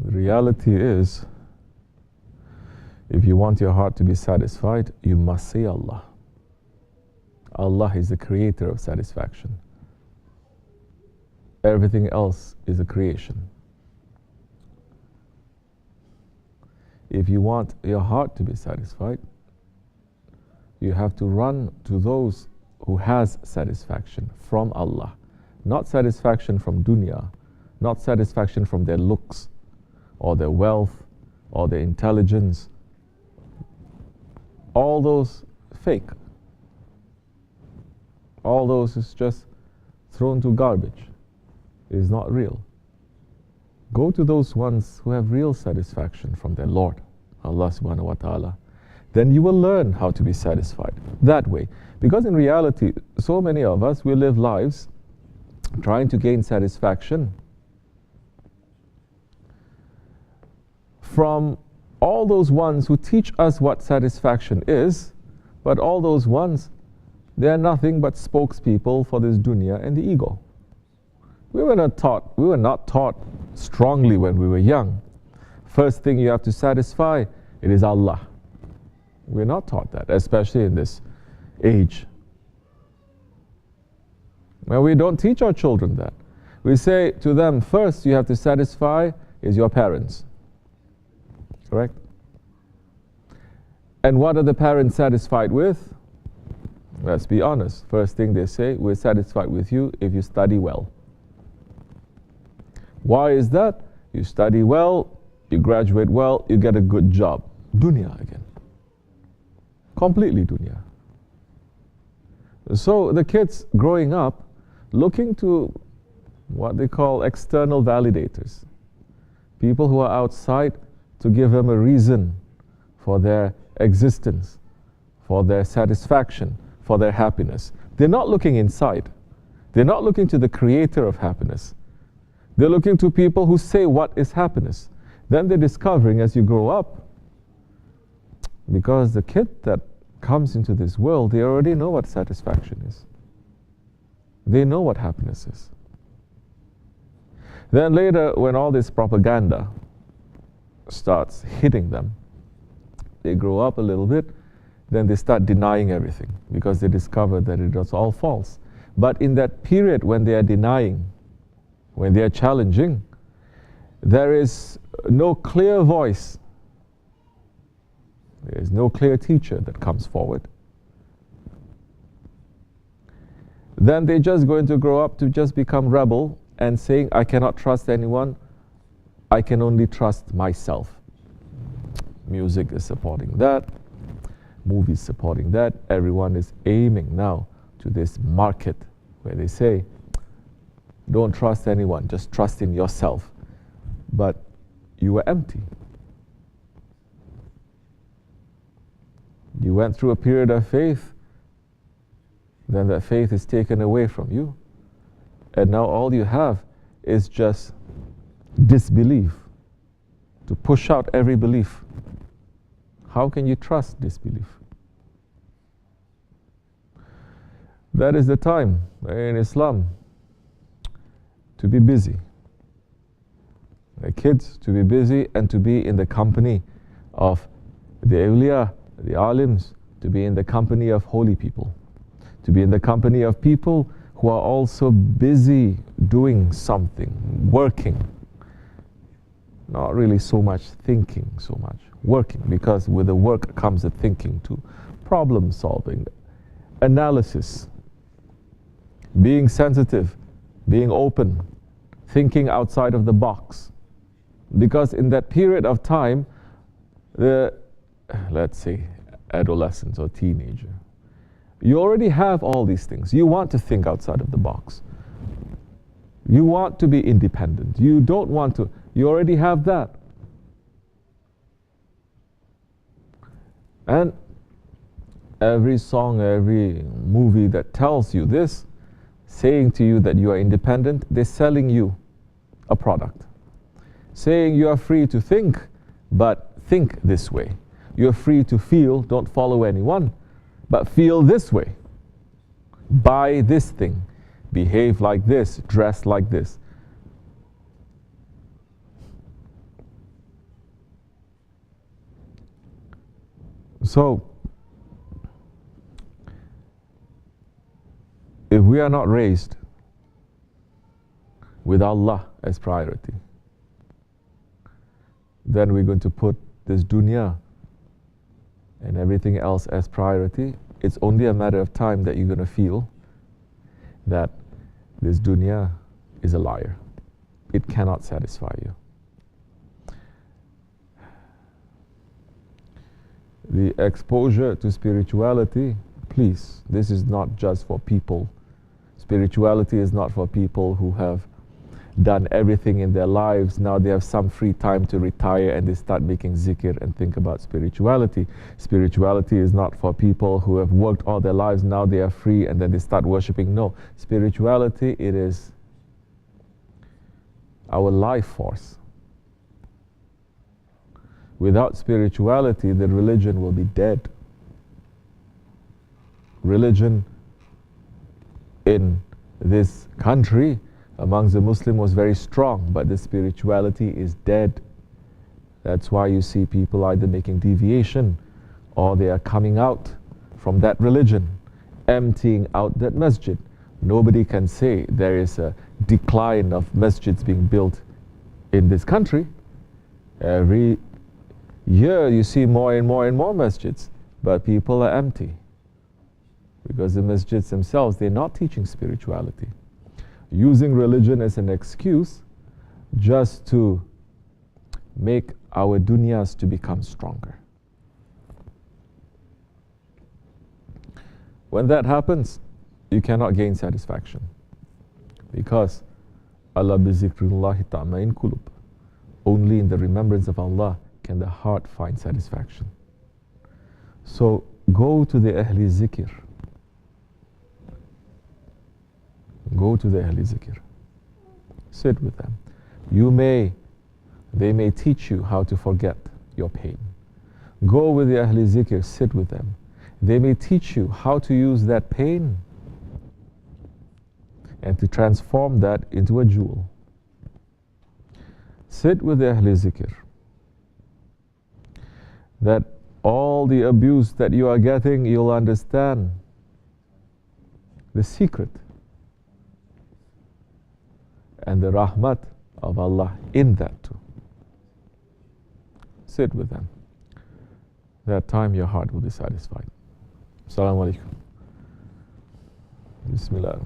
The reality is, if you want your heart to be satisfied, you must say Allah. Allah is the creator of satisfaction. Everything else is a creation. If you want your heart to be satisfied, you have to run to those who has satisfaction from Allah. Not satisfaction from dunya, not satisfaction from their looks, or their wealth, or their intelligence. All those fake. All those is just thrown to garbage. It is not real. Go to those ones who have real satisfaction from their Lord, Allah subhanahu wa ta'ala. Then you will learn how to be satisfied that way. Because in reality, so many of us, we live lives trying to gain satisfaction from all those ones who teach us what satisfaction is, but all those ones, they are nothing but spokespeople for this dunya and the ego. We were not taught strongly when we were young. First thing you have to satisfy, it is Allah. We're not taught that, especially in this age. Well, we don't teach our children that. We say to them, first you have to satisfy is your parents. Correct? And what are the parents satisfied with? Let's be honest. First thing they say, we're satisfied with you if you study well. Why is that? You study well, you graduate well, you get a good job. Dunya again. Completely dunya. So the kids growing up looking to what they call external validators. People who are outside to give them a reason for their existence, for their satisfaction, for their happiness. They're not looking inside. They're not looking to the creator of happiness. They're looking to people who say what is happiness. Then they're discovering as you grow up, because the kid that comes into this world, they already know what satisfaction is. They know what happiness is. Then later, when all this propaganda starts hitting them, they grow up a little bit, then they start denying everything because they discover that it was all false. But in that period when they are denying, when they are challenging, there is no clear voice. There is no clear teacher that comes forward. Then they're just going to grow up to just become rebel and saying, I cannot trust anyone, I can only trust myself. Music is supporting that, movies supporting that. Everyone is aiming now to this market where they say, don't trust anyone, just trust in yourself. But you were empty. You went through a period of faith, then that faith is taken away from you. And now all you have is just disbelief, to push out every belief. How can you trust disbelief? That is the time in Islam to be busy. The kids to be busy and to be in the company of the awliya, the alims, to be in the company of holy people, to be in the company of people who are also busy doing something, working. Not really so much thinking, so much working, because with the work comes the thinking too. Problem solving, analysis, being sensitive, being open, thinking outside of the box. Because in that period of time, let's say adolescent or teenager, you already have all these things. You want to think outside of the box. You want to be independent. You don't want to. You already have that. And every song, every movie that tells you this, saying to you that you are independent, they're selling you a product. Saying you are free to think, but think this way. You're free to feel, don't follow anyone, but feel this way. Buy this thing. Behave like this. Dress like this. So, if we are not raised with Allah as priority, then we're going to put this dunya and everything else as priority. It's only a matter of time that you're going to feel that this dunya is a liar. It cannot satisfy you. The exposure to spirituality, please, this is not just for people. Spirituality is not for people who have done everything in their lives. Now they have some free time to retire and they start making zikr and think about spirituality. Spirituality is not for people who have worked all their lives. Now they are free and then they start worshipping. No, spirituality, it is our life force. Without spirituality, the religion will be dead. Religion in this country amongst the Muslims was very strong, but the spirituality is dead. That's why you see people either making deviation or they are coming out from that religion, emptying out that masjid. Nobody can say there is a decline of masjids being built in this country. Every year you see more and more and more masjids, but people are empty because the masjids themselves, they're not teaching spirituality. Using religion as an excuse just to make our dunyas to become stronger. When that happens, you cannot gain satisfaction, because Allah bi zikrillahi ta'main kulub. Only in the remembrance of Allah can the heart find satisfaction. So go to the Ahli Zikr. Go to the Ahli Zikr. Sit with them. They may teach you how to forget your pain. Go with the Ahli Zikr, sit with them. They may teach you how to use that pain and to transform that into a jewel. Sit with the Ahli Zikr. That all the abuse that you are getting, you'll understand the secret and the rahmat of Allah in that too. Sit with them. That time your heart will be satisfied. Assalamu alaikum. Bismillah.